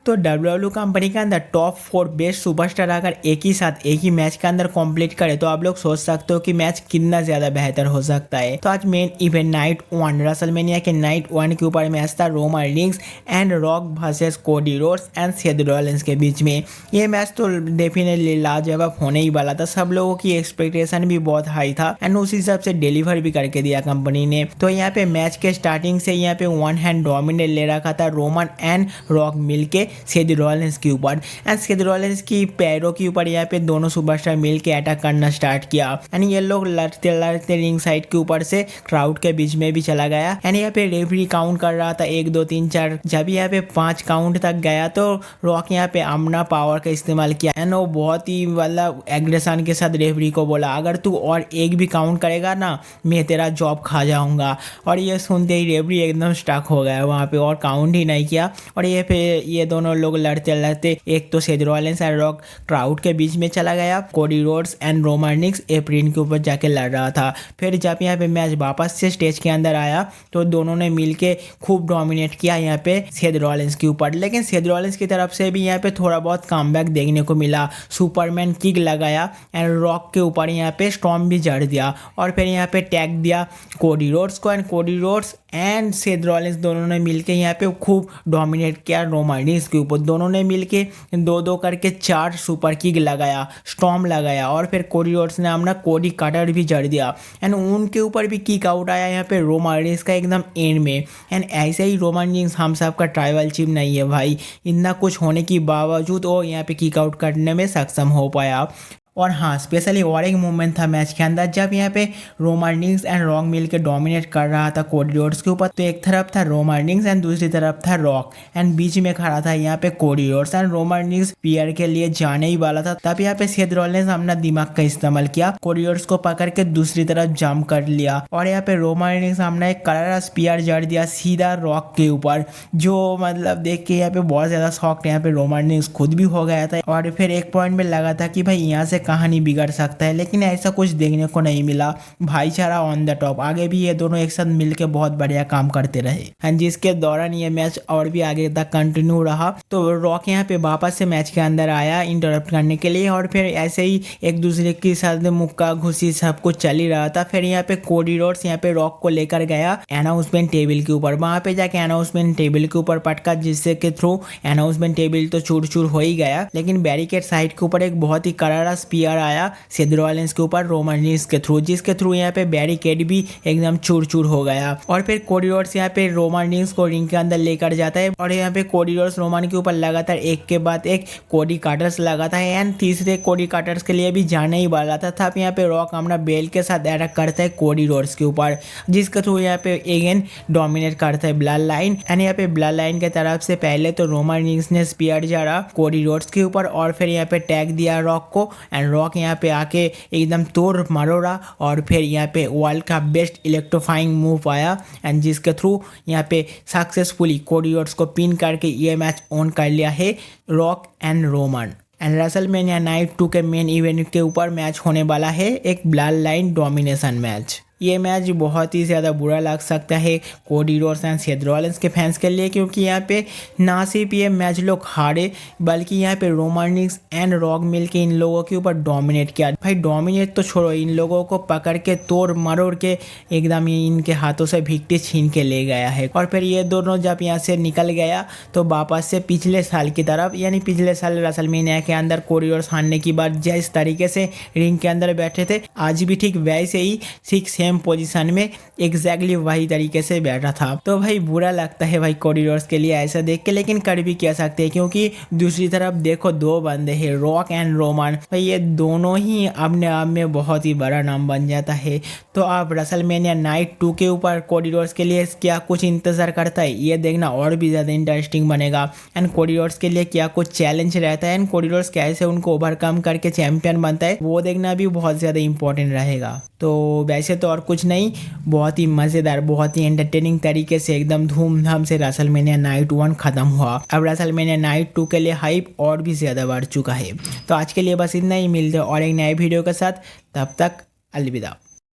तो WW company के अंदर टॉप 4 बेस्ट सुपरस्टार अगर एक ही साथ एक ही मैच के अंदर कंप्लीट करे तो आप लोग सोच सकते हो कि मैच कितना ज्यादा बेहतर हो सकता है। तो आज मेन इवेंट नाइट 1 रेसलमेनिया के नाइट 1 के ऊपर मैच था Roman rings and rock versus कोडी रोड्स एंड सेथ रॉलिंस के बीच में। ये मैच तो डेफिनेटली लाजवाब होने ही वाला था, सब लोगों की एक्सपेक्टेशन भी बहुत हाई था एंड उस हिसाब से डिलीवर भी करके दिया कंपनी ने। तो यहाँ पे मैच के स्टार्टिंग से यहाँ पे वन हैंड डोमिनेट ले रखा था रोमन एंड रॉक मिलके सेथ रॉलिंस के ऊपर एंड सेथ रॉलिंस की पैरों के ऊपर यहाँ पे दोनों सुपरस्टार मिलके अटैक करना स्टार्ट किया एंड ये लोग लड़ते लड़ते रिंग साइड के ऊपर से क्राउड के बीच में भी चला गया एंड यहाँ पे रेफरी काउंट कर रहा था 1 2 3 4। जब यहाँ पे 5 काउंट तक गया तो रॉक यहाँ पे अपना पावर का इस्तेमाल किया एंड वो बहुत ही मतलब एग्रेशन के साथ रेफरी को बोला अगर तू और एक भी काउंट करेगा ना मैं तेरा जॉब खा जाऊंगा। और ये सुनते ही रेफरी एकदम स्टक हो गया वहाँ पे और काउंट ही नहीं किया। और ये दोनों लोग लड़ते लड़ते एक तो Seth Rollins and rock crowd के बीच में चला गया, कोडी Rhodes and Roman rings apron के ऊपर जाके लड़ रहा था। फिर जब यहाँ पे मैच वापस से स्टेज के अंदर आया तो दोनों ने मिलके खूब डोमिनेट किया यहाँ पे सेथ रॉलिंस के ऊपर, लेकिन सेथ रॉलिंस की तरफ से भी यहाँ पे थोड़ा बहुत कमबैक देखने को मिला। सुपरमैन किक लगाया एंड रॉक के ऊपर यहाँ पे स्टॉर्म भी जड़ दिया और फिर यहाँ पे टैग दिया कोडी रोड्स को and Cody Rhodes and Seth Rollins दोनों ने मिलके यहाँ पे खूब डोमिनेट किया रोमन रिंग्स के ऊपर। दोनों ने मिलके 2-2 करके 4 सुपर किक लगाया, स्टॉर्म लगाया और फिर कोडी रोड्स ने अपना कोडी कटर भी जड़ दिया एंड उनके ऊपर भी किक आउट आया यहाँ पे रोमन रिंग्स का एकदम एंड में। एंड ऐसे ही रोमन रिंग्स हम सब का ट्राइबल चीफ नहीं है भाई, इतना कुछ होने के बावजूद वो यहाँ पे किक आउट करने में सक्षम हो पाया। और हाँ, स्पेशली और एक मूवमेंट था मैच के अंदर जब यहाँ पे रोमन रिंग्स एंड रॉक मिल के डोमिनेट कर रहा था कोडी रोड्स के ऊपर। तो एक तरफ था रोमन रिंग्स एंड दूसरी तरफ था रॉक एंड बीच में खड़ा था यहाँ पे Cody Rhodes and Roman Reigns पियर के लिए जाने ही वाला था। तब यहाँ पे सेथ रॉलिंस अपना दिमाग का इस्तेमाल किया, कोडी रोड्स को पकड़ के दूसरी तरफ जंप कर लिया और यहाँ पे रोमन रिंग्स हमने एक करारा स्पीयर जड़ दिया सीधा रॉक के ऊपर, जो मतलब देख के यहाँ पे बहुत ज्यादा शॉक यहाँ पे रोमन रिंग्स खुद भी हो गया था। और फिर एक पॉइंट में लगा था कि भाई यहाँ से कहानी बिगड़ सकता है, लेकिन ऐसा कुछ देखने को नहीं मिला। भाईचारा ऑन द टॉप, आगे भी ये दोनों एक साथ मिलकर बहुत बढ़िया काम करते रहे एंड जिसके दौरान ये मैच और भी आगे तक कंटिन्यू रहा। तो रॉक यहाँ पे वापस से मैच के अंदर आया इंटरप्ट करने के लिए और फिर ऐसे ही एक दूसरे के साथ मुक्का घुसी सब कुछ चल ही रहा था। फिर यहाँ पे कोडी रोड्स यहाँ पे रॉक को लेकर गया अनाउंसमेंट टेबल के ऊपर, वहां पे जाके अनाउंसमेंट टेबल के ऊपर पटका जिससे के थ्रू अनाउंसमेंट टेबल तो चूर चूर हो ही गया, लेकिन बैरिकेड साइड के ऊपर एक बहुत ही करारा स्पीयर आया सेथ रॉलिंस के ऊपर रोमन रिंग्स के थ्रू, जिसके थ्रू यहाँ पे बैरिकेड भी एकदम चूर चूर हो गया। और फिर कोडी रोड्स यहाँ पे रोमन रिंग्स को रिंग के अंदर लेकर जाता है और यहाँ पे कोडी रोड्स रोमन के ऊपर लगातार एक के बाद एक कोडी कटर्स लगाता है एंड तीसरे कोडी कटर्स के लिए भी जाने ही वाला था। तब यहाँ पे रॉक अपना बेल के साथ अटैक करता है कोडी रोड्स के ऊपर, जिसके थ्रू यहाँ पे अगेन डोमिनेट करता है ब्लड लाइन एंड यहाँ पे ब्लड लाइन के तरफ से पहले तो रोमन रिंग्स ने स्पीयर जड़ा कोडी रोड्स के ऊपर और फिर यहाँ पे टैग दिया रॉक को एंड रॉक यहाँ पे आके एकदम तोड़ मरोड़ा और फिर यहाँ पे वर्ल्ड का बेस्ट इलेक्ट्रोफाइंग मूव आया एंड जिसके थ्रू यहाँ पे सक्सेसफुली कोडी रोड्स को पिन करके ये मैच ऑन कर लिया है rock and Roman. And WrestleMania night 2 के मेन इवेंट के ऊपर मैच होने वाला है एक ब्लड लाइन डोमिनेशन मैच। ये मैच बहुत ही ज़्यादा बुरा लग सकता है कोडी रोड्स एंड सेथ रॉलिंस के फैंस के लिए, क्योंकि यहाँ पे ना सिर्फ ये मैच लोग हारे बल्कि यहाँ पे रोमन रिंग्स एंड रॉक मिल के इन लोगों के ऊपर डोमिनेट किया। भाई डोमिनेट तो छोड़ो, इन लोगों को पकड़ के तोड़ मरोड़ के एकदम इनके हाथों से भिक्टी छीन के ले गया है। और फिर ये दोनों जब यहाँ से निकल गया तो वापस से पिछले साल की तरफ, यानी पिछले साल रेसलमेनिया के अंदर कोडी रोड्स हारने की बात जिस तरीके से रिंग के अंदर बैठे थे आज भी ठीक वैसे ही पोजीशन में एग्जैक्टली वही तरीके से बैठा था। तो भाई बुरा लगता है भाई कोडी रोड्स के लिए ऐसा देख के, लेकिन कर भी क्या सकते हैं क्योंकि दूसरी तरफ देखो 2 बंदे हैं रॉक एंड रोमन, भाई ये दोनों ही अपने आप में बहुत ही बड़ा नाम बन जाता है। तो आप रेसलमेनिया नाइट 2 के ऊपर कोडी रोड्स के लिए क्या कुछ इंतजार करता है ये देखना और भी ज़्यादा इंटरेस्टिंग बनेगा एंड कोडी रोड्स के लिए क्या कुछ चैलेंज रहता है एंड कोडी रोड्स कैसे उनको ओवरकम करके चैंपियन बनता है वो देखना भी बहुत ज़्यादा इंपॉर्टेंट रहेगा। तो वैसे तो और कुछ नहीं, बहुत ही मज़ेदार बहुत ही एंटरटेनिंग तरीके से एकदम धूमधाम से रेसलमेनिया नाइट 1 खत्म हुआ। अब रेसलमेनिया नाइट 2 के लिए हाइप और भी ज़्यादा बढ़ चुका है। तो आज के लिए बस इतना ही, मिलते हैं और एक नए वीडियो के साथ, तब तक अलविदा।